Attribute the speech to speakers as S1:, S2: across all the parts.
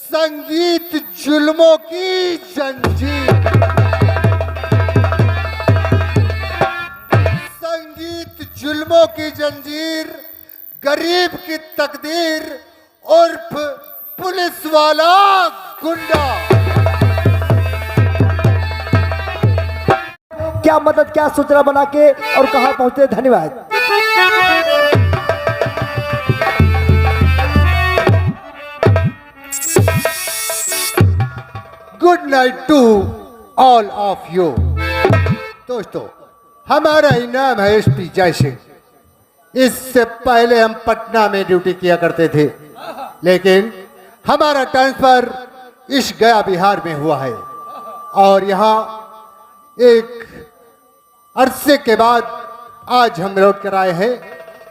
S1: संगीत जुल्मों की जंजीर, संगीत जुल्मों की जंजीर, गरीब की तकदीर उर्फ पुलिस वाला गुंडा।
S2: क्या मदद, क्या सूचना बना के और कहां पहुंचे। धन्यवाद।
S1: Good night to all of you. दोस्तों, हमारा इनाम है एसपी जय सिंह। इससे पहले हम पटना में ड्यूटी किया करते थे, लेकिन हमारा ट्रांसफर इस गया बिहार में हुआ है और यहाँ एक अरसे के बाद आज हम लौट कर आए हैं।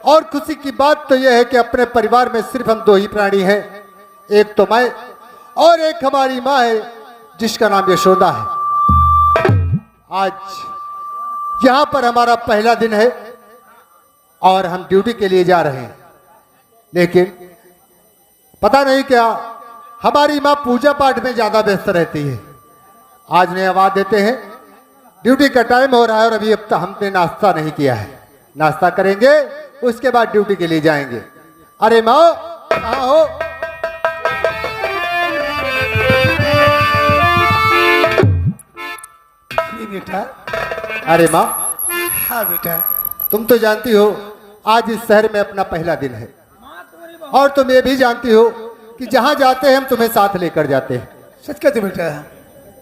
S1: और खुशी की बात तो यह है कि अपने परिवार में सिर्फ हम दो ही प्राणी हैं, एक तो मैं और एक हमारी माँ है जिसका नाम यशोदा है। आज यहाँ पर हमारा पहला दिन है और हम ड्यूटी के लिए जा रहे हैं, लेकिन पता नहीं क्या हमारी माँ पूजा पाठ में ज्यादा व्यस्त रहती है। आज ने आवाज देते हैं, ड्यूटी का टाइम हो रहा है और अभी अब तक हमने नाश्ता नहीं किया है। नाश्ता करेंगे, उसके बाद ड्यूटी के लिए जाएंगे। अरे माँ, कहाँ हो?
S3: बेटा।
S1: अरे माँ।
S3: हाँ बेटा।
S1: तुम तो जानती हो आज इस शहर में अपना पहला दिन है और तुम ये भी जानती हो कि जहाँ जाते हैं हम तुम्हें साथ लेकर जाते हैं।
S3: सच कहते बेटा।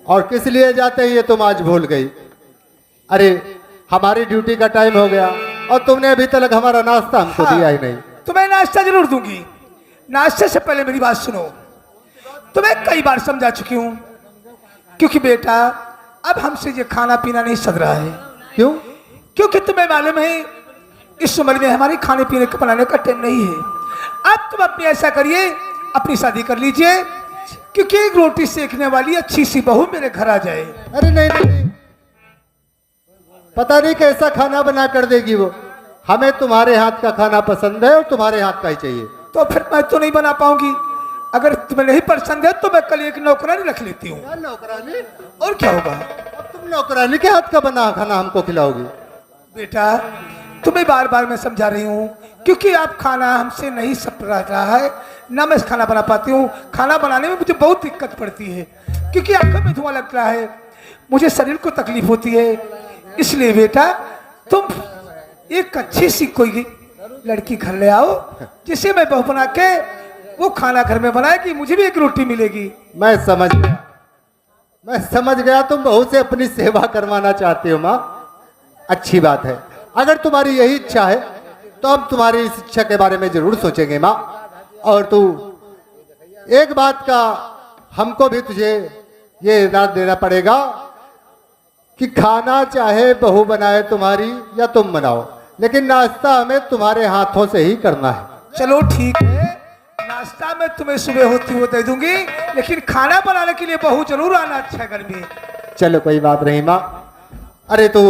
S1: और किस लिए जाते हैं ये तुम आज भूल गई। अरे हमारी ड्यूटी का टाइम हो गया और तुमने अभी तक हमारा नाश्ता हमको दिया ही नहीं।
S3: तुम्हें नाश्ता जरूर दूंगी। नाश्ते से पहले मेरी बात सुनो। तुम्हें कई बार समझा चुकी हूँ, क्योंकि बेटा अब हमसे ये खाना पीना नहीं सद रहा है।
S1: क्यों?
S3: क्योंकि तुम्हें मालूम है इस उम्र में हमारे खाने पीने का बनाने का टाइम नहीं है। अब तुम अपनी ऐसा करिए, अपनी शादी कर लीजिए, क्योंकि एक रोटी सेकने वाली अच्छी सी बहू मेरे घर आ जाए।
S1: अरे नहीं नहीं, पता नहीं कैसा खाना बना कर देगी वो। हमें तुम्हारे हाथ का खाना पसंद है और तुम्हारे हाथ का ही चाहिए।
S3: तो फिर मैं तो नहीं बना पाऊंगी। अगर तुम्हें नहीं पसंद है तो मैं कल एक नौकरानी रख लेती हूँ।
S1: नौकरानी?
S3: और क्या होगा?
S1: अब तुम नौकरानी के हाथ का बना खाना हमको खिलाओगी?
S3: बेटा तुम्हें बार बार मैं समझा रही हूँ, क्योंकि आप खाना हमसे नहीं सप रहा है, ना मैं खाना बना पाती हूँ। खाना बनाने में मुझे बहुत दिक्कत पड़ती है, क्योंकि आंखों में धुआं लगता है, मुझे शरीर को तकलीफ होती है। इसलिए बेटा तुम एक अच्छी सी कोई लड़की घर ले आओ, जिसे मैं बहू बना के वो खाना घर में बनाएगी, मुझे भी एक रोटी मिलेगी।
S1: मैं समझ गया, मैं समझ गया। तुम बहू से अपनी सेवा करवाना चाहते हो माँ। अच्छी बात है। अगर तुम्हारी यही इच्छा है तो हम तुम्हारी इस इच्छा के बारे में जरूर सोचेंगे माँ। और तू एक बात का हमको भी तुझे ये याद देना पड़ेगा कि खाना चाहे बहू बनाए तुम्हारी या तुम बनाओ, लेकिन नाश्ता हमें तुम्हारे हाथों से ही करना है।
S3: चलो ठीक है, नाश्ता में तुम्हें सुबह होती हुई दे दूंगी, लेकिन खाना बनाने के लिए बहू जरूर आना। अच्छा घर में।
S1: चलो कोई बात नहीं माँ। अरे तू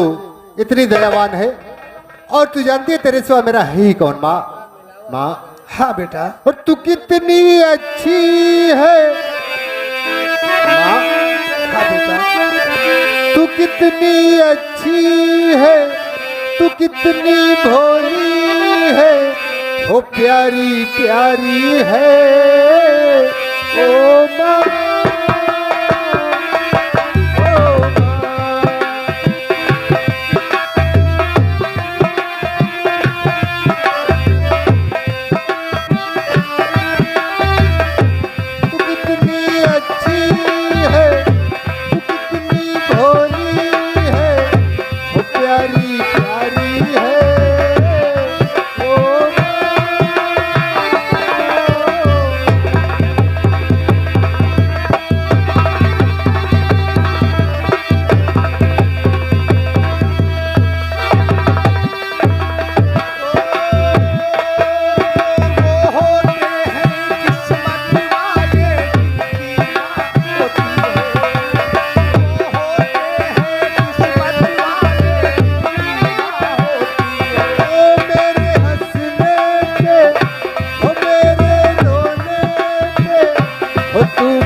S1: इतनी दयावान है और तू जानती है तेरे सिवा मेरा है ही कौन माँ। माँ।
S3: हाँ बेटा।
S1: और तू कितनी अच्छी है माँ।
S3: हाँ बेटा।
S1: तू कितनी अच्छी है, तू कितनी भोली है, ओ प्यारी प्यारी है ओ माँ।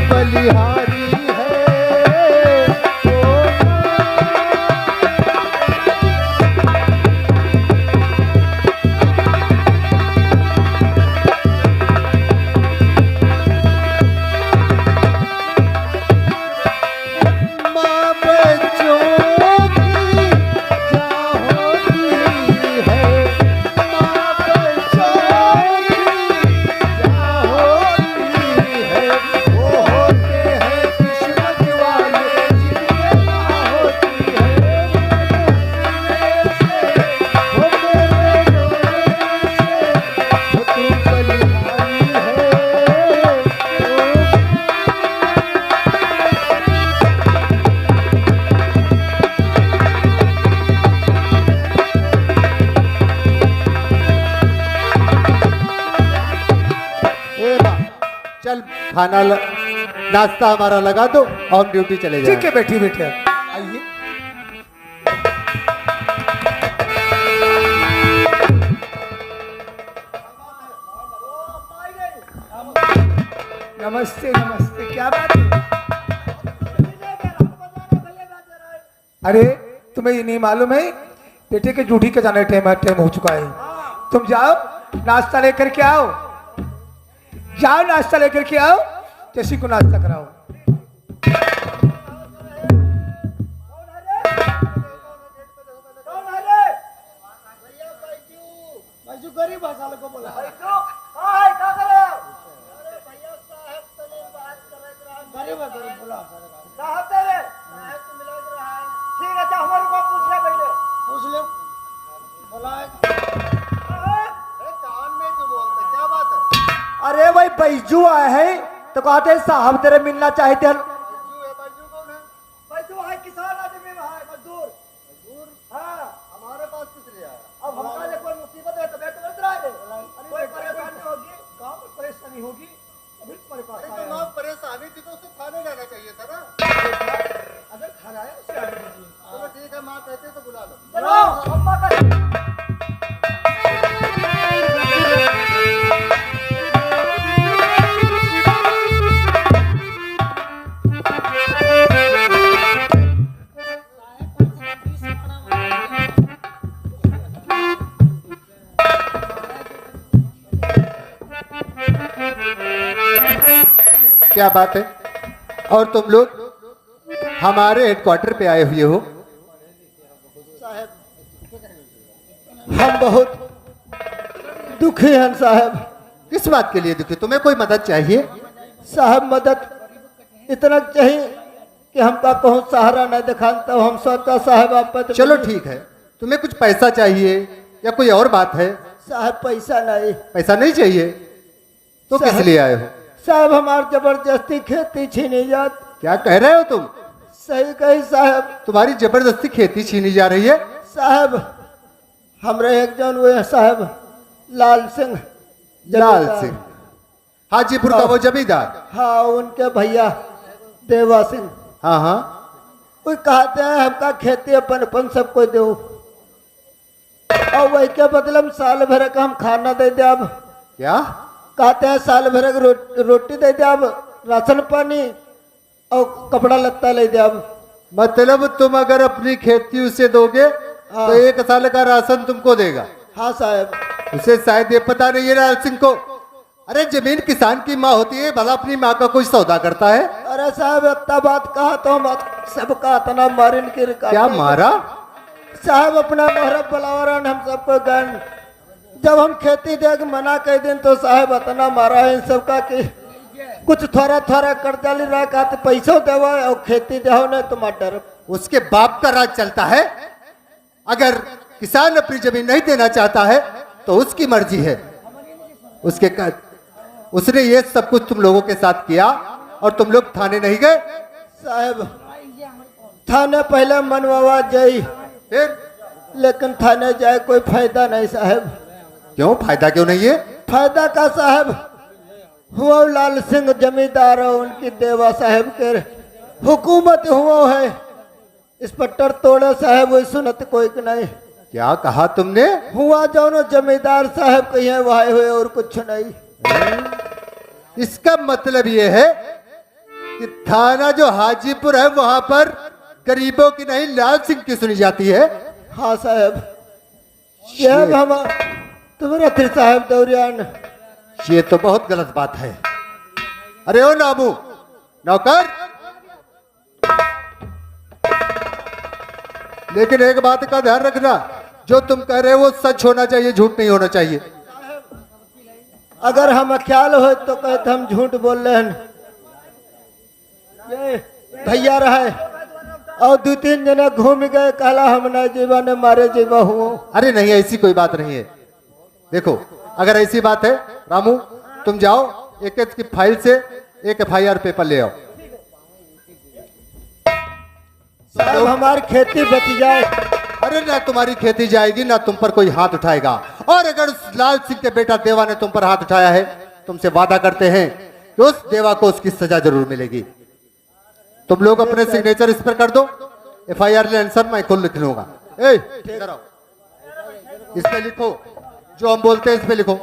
S1: बलिहारी है। माँ बच्चों की क्या होती है, माँ बच्चों की क्या होती है, वो होते हैं किस्मत वाले जिनके माँ होती है। वो मेरे रोने से, वो तू बलिहारी है। ए माँ, चल खाना नाश्ता हमारा लगा दो और हम ड्यूटी चले जाएं।
S3: ठीक है, बैठिए बेटे, आइए। नमस्ते नमस्ते, क्या बात है? अरे तुम्हें ये नहीं मालूम है, बेटे के ड्यूटी का जाने टाइम हो चुका है। तुम जाओ नाश्ता लेकर के आओ, जाओ नाश्ता लेकर के आओ, जैसी को नाश्ता कराओ।
S2: अरे भाई बैजू आए हैं तो कहते हैं साहब तेरे मिलना चाहते हैं। बैजू है किसान आदमी है, मजदूर। हाँ,
S1: हमारे पास किस लिए आया?
S2: अब हमारे लिए कोई मुसीबत है तो बैठ बैठ रहा है। कोई परेशानी होगी, गांव में परेशानी होगी, अभी तुम्हारे पास आया है।
S1: माँ परेशानी थी तो उसे खाने लाना चाहिए था ना।
S2: अगर खाना है उसे आने दीजिए।
S1: चलो ठीक है, माँ कहते तो बुला लो।
S2: चलो अम्मा का
S1: क्या बात है? और तुम लोग हमारे हेडक्वार्टर पे आए हुए हो?
S2: हम बहुत दुखी हैं साहब।
S1: किस बात के लिए दुखी? तुम्हें कोई मदद चाहिए?
S2: साहब मदद इतना चाहिए कि हमका कहूँ सहारा नहीं दिखाता हूँ हम सबका साहब आप पर।
S1: चलो ठीक है, तुम्हें कुछ पैसा चाहिए या कोई और बात है?
S2: साहब पैसा नहीं।
S1: पैसा नहीं चाहिए तो किस लिए आए हो?
S2: साहब हमार जबरदस्ती खेती छीनी जात।
S1: क्या कह रहे हो तुम?
S2: सही कही साहब।
S1: तुम्हारी जबरदस्ती खेती छीनी जा रही है?
S2: साहब हमरे एक जन हुए साहब लाल सिंह।
S1: लाल सिंह, हाजीपुर का वो जमींदार?
S2: हाँ, उनके भैया देवा सिंह।
S1: हाँ हाँ।
S2: वो कहते हैं हमका खेती अपन अपन सबको दो और वही के बदले में साल भर का हम खाना दे दे। अब
S1: क्या
S2: कहते हैं साल भर का रोटी दे दे, अब राशन पानी और कपड़ा लत्ता ले दे। अब
S1: मतलब तुम अगर अपनी खेती उसे दोगे तो 1 साल का राशन तुमको देगा?
S2: हाँ साहब।
S1: उसे शायद ये पता नहीं है लाल सिंह को। अरे जमीन किसान की माँ होती है, भला अपनी माँ का कोई सौदा करता है?
S2: अरे साहब इतना बात कहा तो हम सबका इतना मारिन की
S1: क्या मारा?
S2: साहब अपना मोहरब बलावरन हम सबको गन जब हम खेती देख मना कर दिन तो साहब इतना मारा है इन सबका कि कुछ थोड़ा थोड़ा कर्जा ले रहा का तो पैसों देवो और खेती देहो नहीं तो मटर।
S1: उसके बाप का राज चलता है। अगर किसान अपनी जमीन नहीं देना चाहता है तो उसकी मर्जी है। उसने ये सब कुछ तुम लोगों के साथ किया और तुम लोग थाने नहीं गए?
S2: साहब थाने पहले मनवावा जाई,
S1: फिर
S2: लेकिन थाने जाए कोई फायदा नहीं साहब।
S1: क्यों? फायदा क्यों नहीं है?
S2: फायदा का साहब हुआ लाल सिंह जमींदार और उनकी देवा साहब के हुकूमत हुआ है, इंस्पेक्टर तोड़े साहब वही सुनत कोई नहीं।
S1: क्या कहा तुमने?
S2: हुआ जो जमींदार साहब कहीं वहां हुए और कुछ नहीं।
S1: इसका मतलब ये है कि थाना जो हाजीपुर है वहां पर गरीबों की नहीं लाल सिंह की सुनी जाती है।
S2: हाँ साहब, साहब हम तुम्हारा फिर साहब दौरियान।
S1: ये तो बहुत गलत बात है। अरे ओ नामू नौकर, लेकिन एक बात का ध्यान रखना, जो तुम कह रहे हो वो सच होना चाहिए, झूठ नहीं होना चाहिए।
S2: अगर हम ख्याल हो तो कहते हम झूठ बोल रहे हैं। ये भैया रहे और 2-3 जने घूम गए, कहला हम न जीवा ने मारे जीवा हुआ।
S1: अरे नहीं, ऐसी कोई बात नहीं है। देखो, अगर ऐसी बात है रामू, तुम जाओ एक की फाइल से एक FIR पेपर ले आओ।
S2: साहब हमारी खेती बच जाए।
S1: अरे ना तुम्हारी खेती जाएगी ना तुम पर कोई हाथ उठाएगा। और अगर उस लाल सिंह के बेटा देवा ने तुम पर हाथ उठाया है, तुमसे वादा करते हैं कि उस देवा को उसकी सजा जरूर मिलेगी। तुम लोग अपने सिग्नेचर इस पर कर दो। FIR आंसर मैं खुद लिख लूंगा। इधर आओ, इस पे लिखो, जो हम बोलते हैं इस पे लिखो।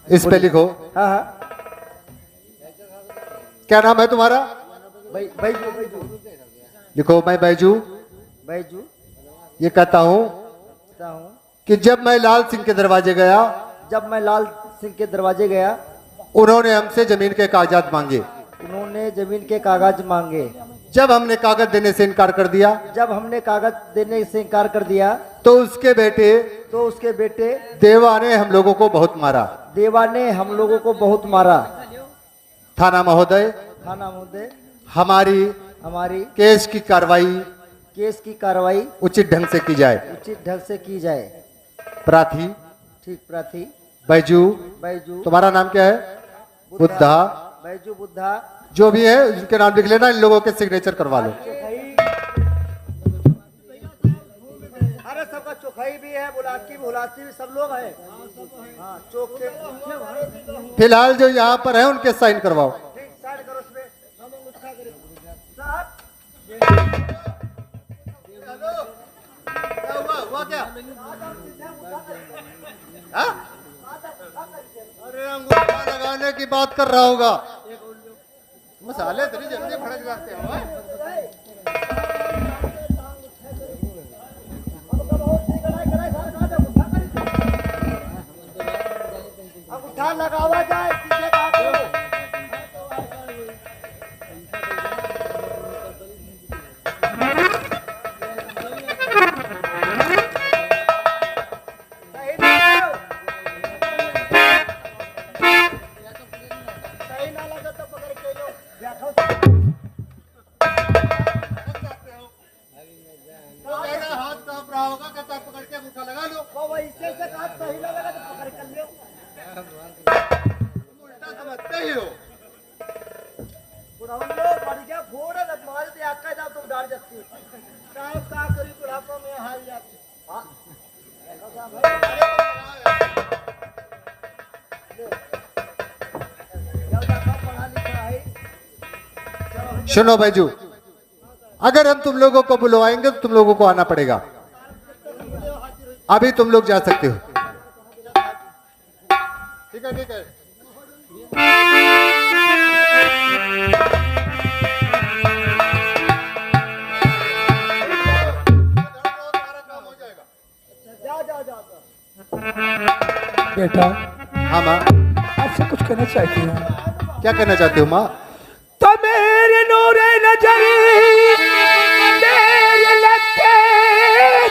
S1: इस पे लिखो।
S2: हाँ हाँ,
S1: क्या नाम है तुम्हारा?
S2: बैजू बैजू
S1: लिखो, मैं बैजू
S2: बैजू
S1: ये कहता हूँ
S2: हूँ
S1: कि जब मैं लाल सिंह के दरवाजे गया,
S2: जब मैं लाल सिंह के दरवाजे गया,
S1: उन्होंने हमसे जमीन के कागजात मांगे।
S2: उन्होंने जमीन के कागज मांगे।
S1: जब हमने कागज देने से इनकार कर दिया,
S2: जब हमने कागज देने से इनकार कर दिया
S1: तो उसके बेटे देवा ने हम लोगों को बहुत मारा।
S2: देवा ने हम लोगों को बहुत मारा।
S1: थाना महोदय, हमारी केस की कार्रवाई उचित ढंग से की जाए। प्रार्थी
S2: ठीक, प्रार्थी
S1: बैजू, तुम्हारा नाम क्या है? बुद्धा।
S2: बैजू बुद्धा,
S1: जो भी है उनके नाम लिख लेना, इन लोगों के सिग्नेचर करवा लो।
S2: अरे सबका चोखाई भी है, बुलाती भी सब लोग है। हाँ, चोखे
S1: फिलहाल जो यहाँ पर है उनके साइन करवाओ।
S2: ठीक, साइड करो उसमें।
S1: हुआ क्या? हाँ? अरे अंगूठा लगाने की बात कर रहा होगा। मसाले इतनी जल्दी फड़क जाते हो।
S2: अंगूठा लगावा जाए, सीधे बात हो।
S1: सुनो बैजू, अगर हम तुम लोगों को बुलवाएंगे तो तुम लोगों को आना पड़ेगा। अभी तुम लोग जा सकते हो। ठीक है, ठीक है।
S3: बेटा,
S1: हाँ माँ,
S3: आपसे कुछ कहना चाहती हूँ।
S1: क्या कहना चाहती हो माँ?
S3: तो मेरे नूरे नजर, मेरे लगते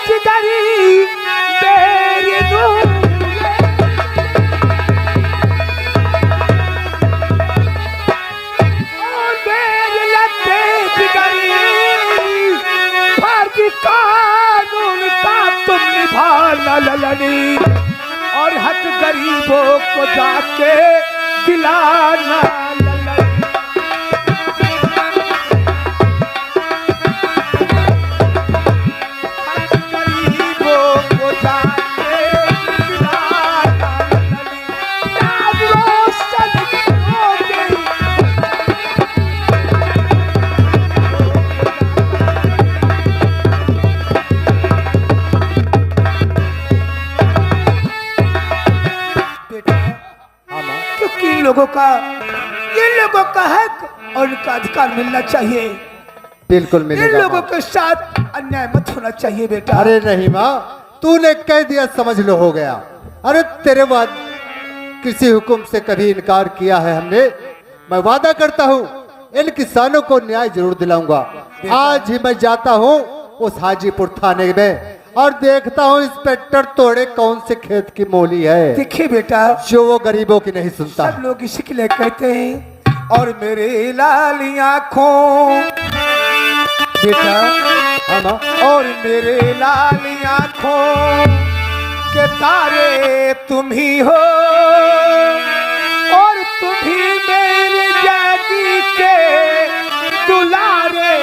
S3: जिगरी, मेरे नूरे और मेरे लगते जिगरी, फर्ज कानून का तुम निभाना ललनी, और हक गरीबों को जाके दिलाना। लोगों का, इन लोगों का हक और उनका अधिकार मिलना चाहिए।
S1: बिल्कुल
S3: इन
S1: मिलेगा
S3: लोगों
S1: माँ।
S3: के साथ अन्याय मत होना चाहिए बेटा।
S1: अरे नहीं माँ, तूने कह दिया समझ लो हो गया। अरे तेरे बाद किसी हुक्म से कभी इनकार किया है हमने? मैं वादा करता हूँ इन किसानों को न्याय जरूर दिलाऊंगा। आज ही मैं जाता हूँ उस हाजीपुर थाने में और देखता हूँ इंस्पेक्टर तोड़े कौन से खेत की मोली है
S3: देखिए बेटा,
S1: जो वो गरीबों की नहीं सुनता।
S3: सब लोग इसी के लिए कहते हैं और मेरे लाली आँखों बेटा,
S1: हाँ माँ।
S3: और मेरे लाली आँखों के तारे तुम ही हो और तुम ही मेरी जाति के दुलारे।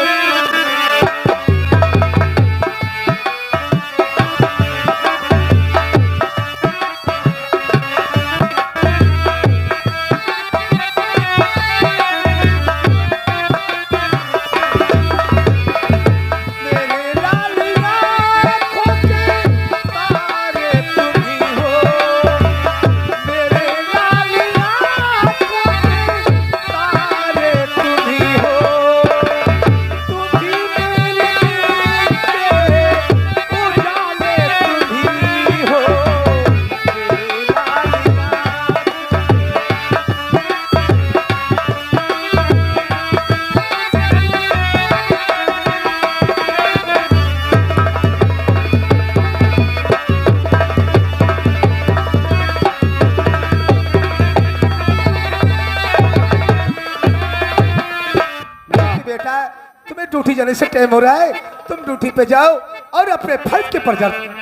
S3: तुम्हें ड्यूटी जाने से टाइम हो रहा है, तुम ड्यूटी पे जाओ और अपने फर्ज के पर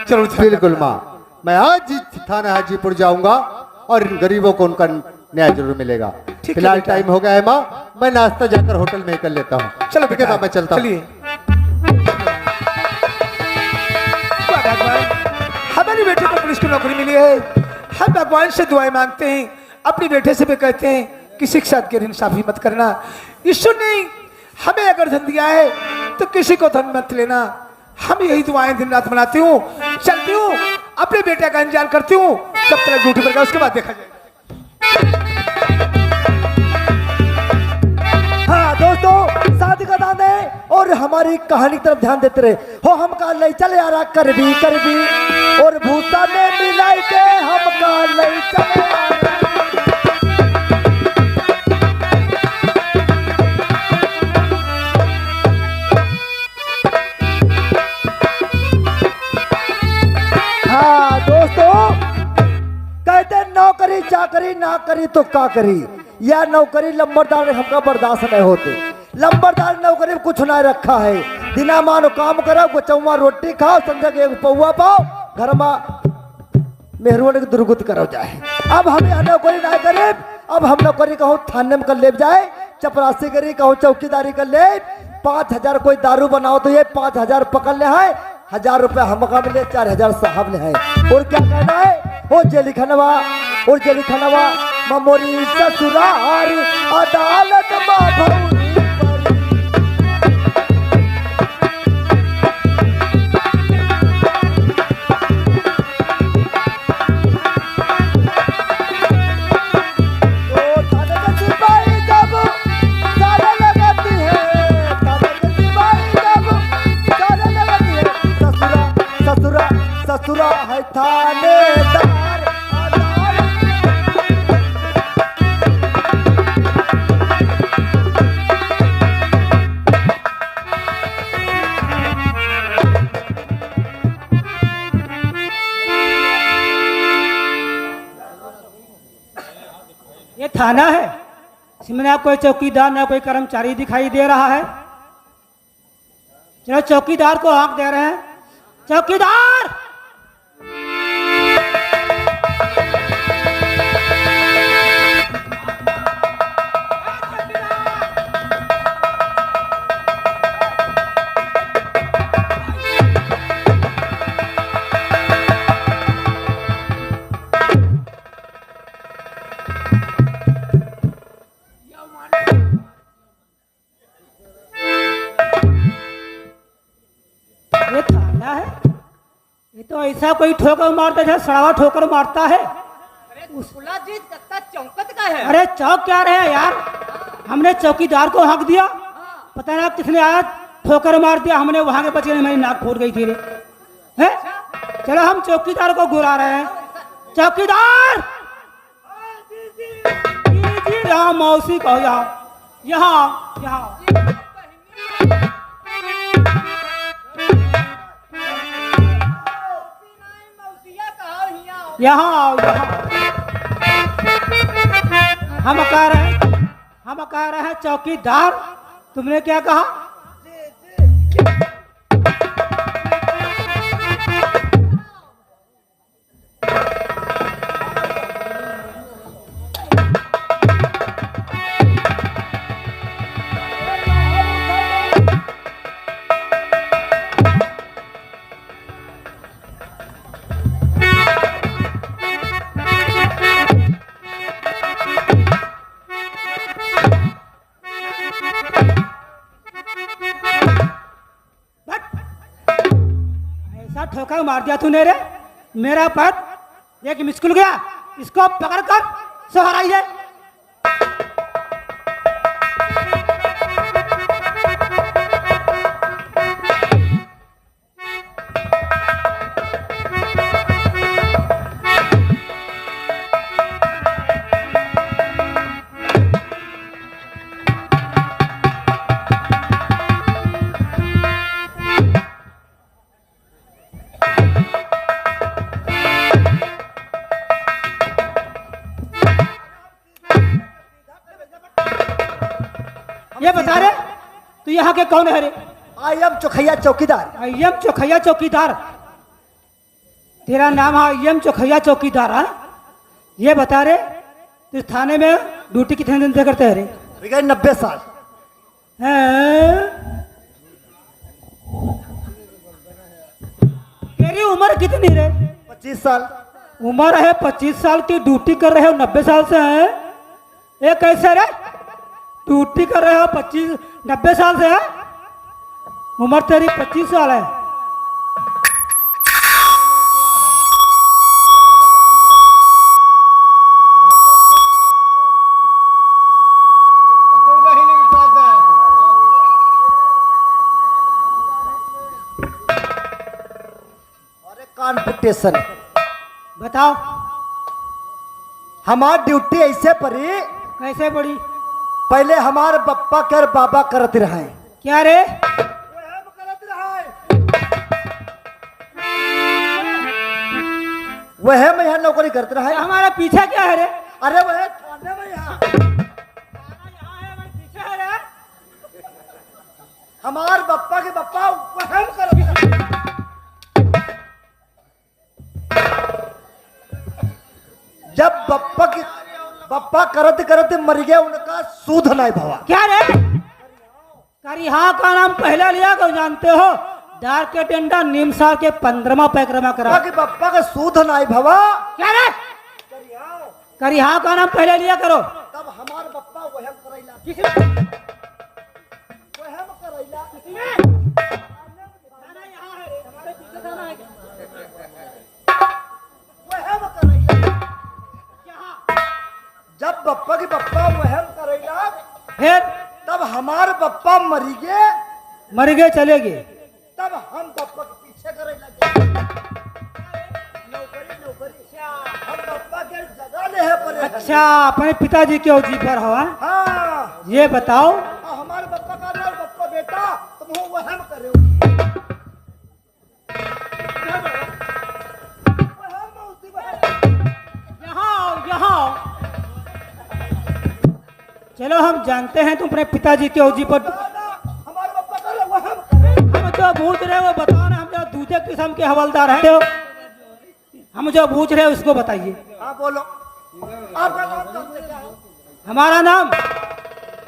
S3: जरूर ध्यान
S1: बिल्कुल माँ, मैं आज ही थाना हाजीपुर जाऊंगा और इन गरीबों को उनका न्याय जरूर मिलेगा।
S3: है
S1: फिलहाल
S3: बेटा।
S1: टाइम हो गया है माँ, मैं नाश्ता जाकर होटल में ही कर लेता हूँ।
S3: चलो
S1: ठीक है
S3: बेटा,
S1: माँ, मैं चलता हूँ।
S3: चलिए। वाह भगवान, हमारे बेटे को पुलिस की नौकरी मिली है। हम भगवान से दुआएं मांगते हैं, अपने बेटे से भी कहते हैं कि शिक्षा के इंसाफी मत करना। ईश्वर ने हमें अगर धन दिया है तो किसी को धन मत लेना। हम यही दुआएं दिन रात मनाती हूँ, चलती हूँ, अपने बेटे का इंतजार करती हूँ जब तक ड्यूटी पर गया, उसके बाद देखा जाएगा।
S2: हाँ दोस्तों, शादी का दान है और हमारी कहानी की तरफ ध्यान देते रहे हो। हम का ले चले यारा कर भी और भूसा में मिलाई के हम का ले चले यारा। हाँ दोस्तों, कहते नौकरी चाकरी ना करी तो का करी, या नौकरी लंबरदार हमका बर्दाश्त नहीं होते। लंबरदार नौकरी में कुछ ना रखा है, दिना मानो काम करो, गोचौवा रोटी खाओ, संध्या के एक पौवा पाओ, घर में मेहरबानी के दुर्गुत करो जाए। अब हम यहाँ नौकरी ना करे, अब हम नौकरी कहूँ थाने में कर ले जाए, चपरासी करी कहूँ चौकीदारी कर ले। 5,000 कोई दारू बनाओ तो ये 5,000 पकड़ ले है, 1,000 रुपया हमका मिले, 4,000 साहब ने है। और क्या कहना है ओ जेली खनवा, और जेली खनवा ममोरी ससुरारी अदालत माँ भौरी ससुरा है थानेदार
S4: ये थाना है, इसमें ना कोई चौकीदार ना कोई कर्मचारी दिखाई दे रहा है। चलो चौकीदार को आंख दे रहे हैं। चौकीदार, ये थाना है, ये तो ऐसा कोई ठोकर मारता है, सड़ावा ठोकर मारता है।
S5: खुला जीत कत्ता चौकत का है।
S4: अरे चौक क्या रहे यार, हमने चौकीदार को हक दिया, पता ना किसने आया ठोकर मार दिया, हमने वहां के बचे, मेरी नाक फूट गई थी रे। हैं? चलो हम चौकीदार को बुला रहे हैं। चौकीदार जी यहाँ मौसी कहो, यहाँ यहाँ यहाँ
S5: मौसिया कहो हिया।
S4: यहाँ आओ यहाँ। हम कह रहे हैं चौकीदार, तुमने क्या कहा? ऐसा ठोकर मार दिया तूने रे, मेरा पद एक मिस्कुल गया, इसको पकड़ कर सहाराइए। ये बता रे तू यहाँ के कौन है रे?
S2: आई एम चोखैया चौकीदार।
S4: अय्यम चोखैया चौकीदार, तेरा नाम है अय्यम चोखैया चौकीदार? हाँ, ये बता रे तू थाने में ड्यूटी कितने दिन से करते है रे?
S2: हो गए 90 साल।
S4: हैं? तेरी उम्र कितनी रे?
S2: 25 साल।
S4: उम्र है 25 साल की, ड्यूटी कर रहे हो 90 साल से है? ये कैसे रे? ड्यूटी कर रहे हो 90 साल से है, उम्र तेरी 25 साल है।
S2: अरे कॉन्पिटिशन
S4: बताओ
S2: हमार ड्यूटी ऐसे पड़ी,
S4: कैसे पड़ी?
S2: पहले हमारे पप्पा कर बाबा करते रहे।
S4: क्या रे?
S2: वह में यहाँ नौकरी करते रहे।
S4: हमारा पीछे क्या है रे?
S2: अरे वह थाने में यहाँ
S4: पीछे है रे?
S2: हमार पप्पा के पप्पा वह में करते रहे। जब पप्पा करते करते मर गया, उनका सूद नहीं भवा।
S4: क्या रे? करिहा का नाम पहला लिया को जानते हो? दार के टेंडा निमसार के 15वां पैकरमा करा।
S2: पप्पा का सूद नहीं भवा।
S4: क्या रे? करिहा का नाम पहले लिया करो।
S2: तब हमार पप्पा वह करैला।
S4: किसी
S2: वह करैला। वह करैला। जब पप्पा के पप्पा वह करैला,
S4: फिर
S2: तब हमार पप्पा मरी गए।
S4: मर गए, चले गए।
S2: तब हम पप्पा के पीछे करे लगे। नौकरी हम पप्पा के जगह ले है पर।
S4: अच्छा, अपने पिताजी के औजी पर हो? हाँ?
S2: हाँ,
S4: ये बताओ,
S2: हमारे पप्पा का नाम पप्पा बेटा तुम हो वह करे हो।
S4: यहाँ चलो, हम जानते हैं तुम अपने पिताजी के औजी पर।
S2: हमारे पप्पा का वह करे।
S4: हम जो पूछ रहे हो वो बताओ ना, हम जो दूसरे किस्म के हवलदार हैं, हम जो पूछ रहे हो उसको बताइए।
S2: हाँ बोलो, आपका नाम क्या है?
S4: हमारा नाम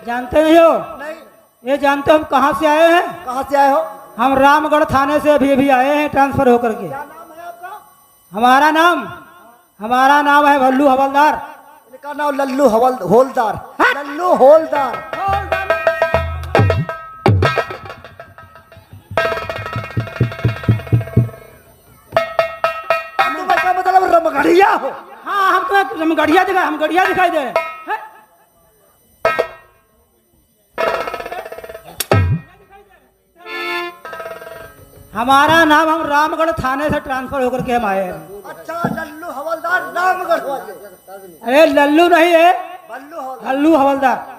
S4: जानते नहीं हो?
S2: नहीं।
S4: ये जानते हो हम कहाँ से आए हैं?
S2: कहाँ से आए हो?
S4: हम रामगढ़ थाने से अभी आए हैं, ट्रांसफर होकर के।
S2: क्या नाम है आपका?
S4: हमारा नाम है भल्लू हवलदार।
S2: इनका नाम लल्लू होलदार। लल्लू होलदार। तुम इसका मतलब रमगढ़िया हो?
S4: हाँ, हम तुम्हें हम गढ़िया दिखाई दे रहे हैं? हमारा नाम, हम रामगढ़ थाने से ट्रांसफर होकर के हम आए हैं।
S2: अच्छा लल्लू हवलदार रामगढ़ वाले।
S4: अरे लल्लू नहीं है,
S2: बल्लू हवलदार।
S4: हल्लू हवलदार।